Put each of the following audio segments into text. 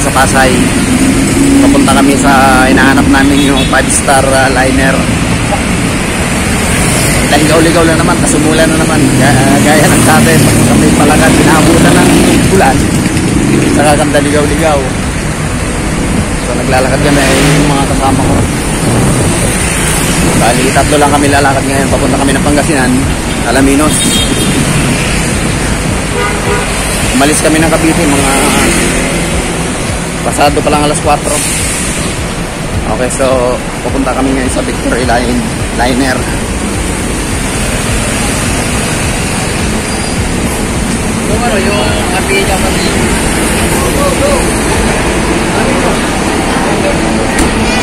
ngayon sa Pasay. Papunta kami sa hinahanap namin yung 5-star liner. Ligaw-ligaw lang naman, kasumulan na naman. Gaya ng dati, pag kami palagad, pinahabutan ng bulan. Saka ganda ligaw-ligaw. So naglalakad kami yung mga kasama ko. Bali, 3 lang kami lalakad ngayon. Papunta kami ng Pangasinan, Alaminos. Umalis kami ng Cavite, mga pasado pa lang alas 4. Okay, so pupunta kami ngayon sa Victory Liner. Yung kapilya kami.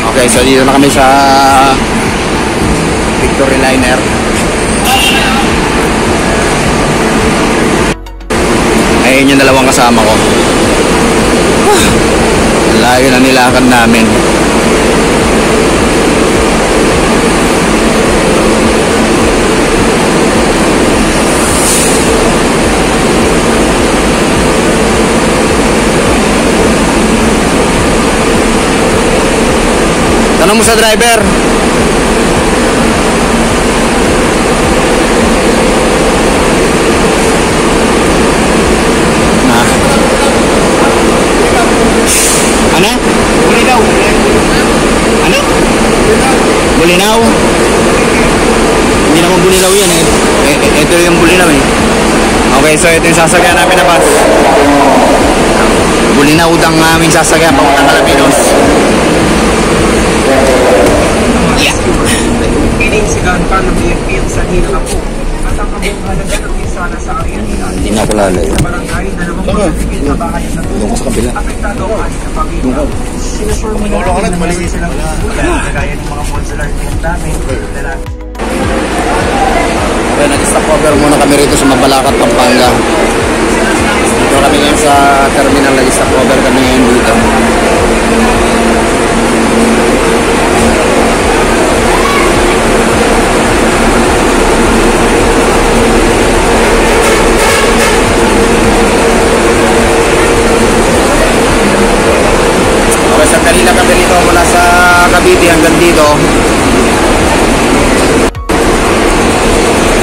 Okay, so dito na kami sa Victory Liner. Ayun yung dalawang kasama ko. Layo na nilakad namin. Tanong mo sa driver. Ano? Bulinaw. Ano? Bulinaw? Hindi naman bulinaw yan eh. Ito yung bulinaw eh. Okay, so ito yung sasakyan namin na bus. Bulinaw ang aming sasakyan papuntang Alaminos. Yeah. Piningsigan pa ng BFP ang sanina na po. At ang kabuhalaga ng isana sa area nila. Hindi na ako lalay. Sa barangay na naman po sa bahay at doon sa kabila. apektado ang ating kapamilya. Sinasure mo na rin na mali silang kagaya ng mga modular team namin. Okay, nag-stop over muna kami rito sa Mabalacat, Pampanga. Dito kami ngayon sa terminal, nag-stop over kami ngayon dito. Okay, sa kanina kami rito mula sa Cavite hanggang dito.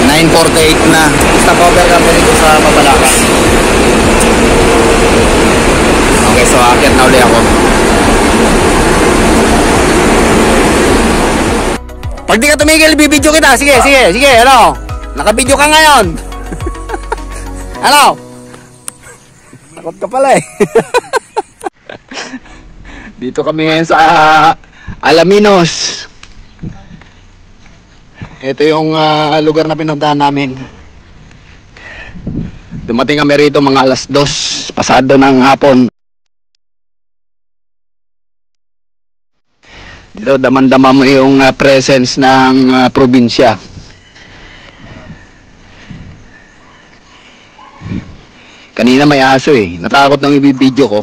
9:48 na. Stop over kami dito sa Mabalacat. Okay, so aakyat na uli ako. Pag di ka tumigil, bibidyo kita. Sige, sige, sige. Ano? Nakabidyo ka ngayon. Ano? Takot ka pala eh. Dito kami ngayon sa Alaminos. Ito yung lugar na pinuntahan namin. Dumating kami rito mga alas 2 pasado ng hapon. Dito daman-dama mo yung presence ng probinsya. Kanina may aso eh. Natakot nang ibibidyo ko.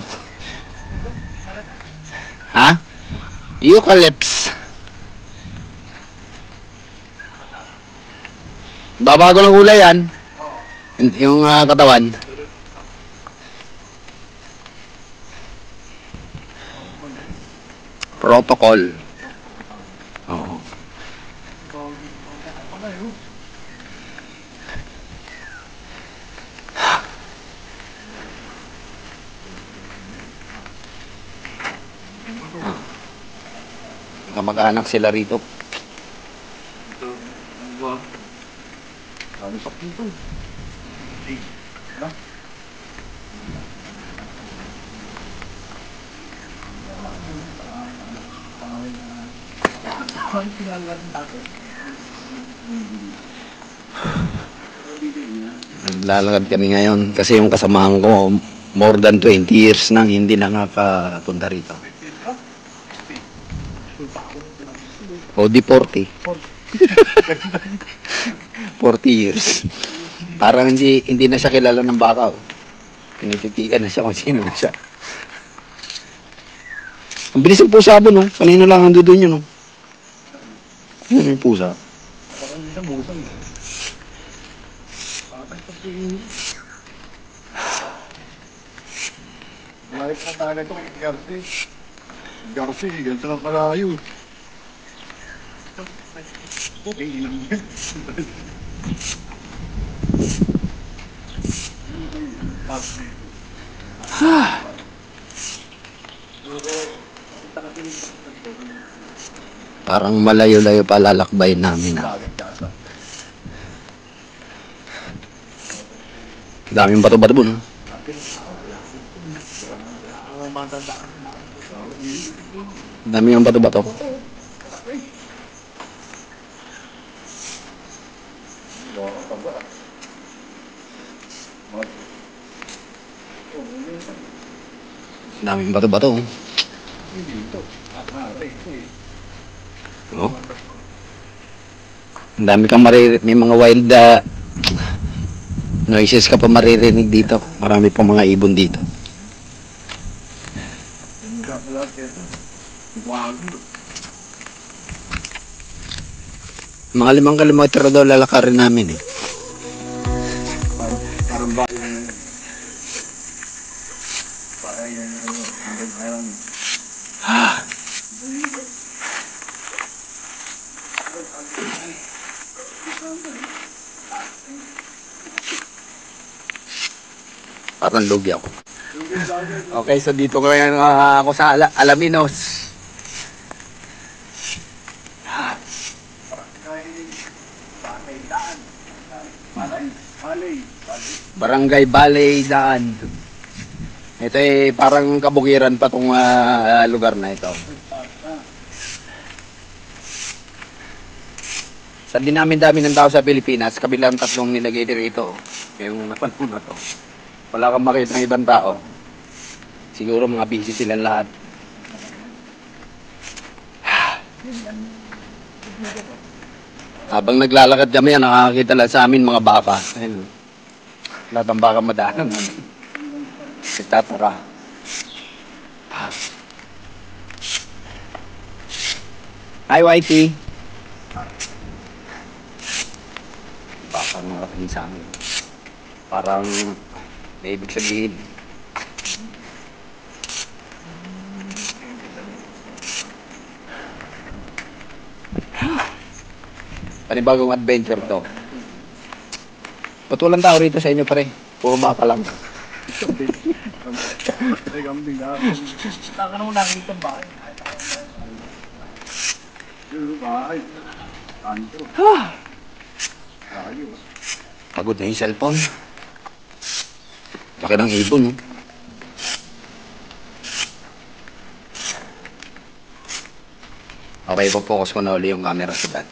Ha? Eucalypts. Babago ng kulay yan. Yung katawan. Protocol. Oo. Kamag-anak sila rito. Ano pa dito? Naglalakad kami ngayon kasi yung kasamahan ko more than 20 years nang hindi nakakapunta rito. O di 40. 40 years. Parang hindi na siya kilala ng baka. Pinititikan na siya kung sino na siya. Ang bilis ng pusa mo, no? Kanina lang ando doon yun, no? Ano yung pusa? Parang hindi na pusa, no? Balik na talaga ito kay Garci. Garci, ganito na malayo. Parang malayo-layo pa lalakbay namin. Daming bato-bato po, no? Daming bato-bato. Daming bato-bato. Oh. Ang dami kang maririnig, may mga wild noises ka pa maririnig dito. Marami pang mga ibon dito. Mga 5 kilometro daw lalakarin namin eh. Parang ba yung... Parang yung... Parang lugi ako. Okay, so dito ngayon ako sa Alaminos. Barangay Balay Daan. Ito ay parang kabukiran pa tong lugar na ito. Sa dinamin-dami ng tao sa Pilipinas, kabilang 3 nilagay dito. Yung napanong na to. Wala kang makita ng ibang tao. Siguro mga busy silang lahat. Habang naglalakad kami, nakakakita lang sa amin mga baka. Ayun. Lahat ng baka madaanan. Tatara. Hi, Whitey. Baka narating sa amin. Parang may ibig sabihin. Panibagong adventure to. Ba't walang tao rito sa inyo pare? Puro baka lang. Ay, kambing na. Taka naman nakikita ba? Yung bahay. Tanto. Ayos. Pagod na yung cellphone. Laki ng ibon. No? Okay, focus ko na uli yung camera sa dad.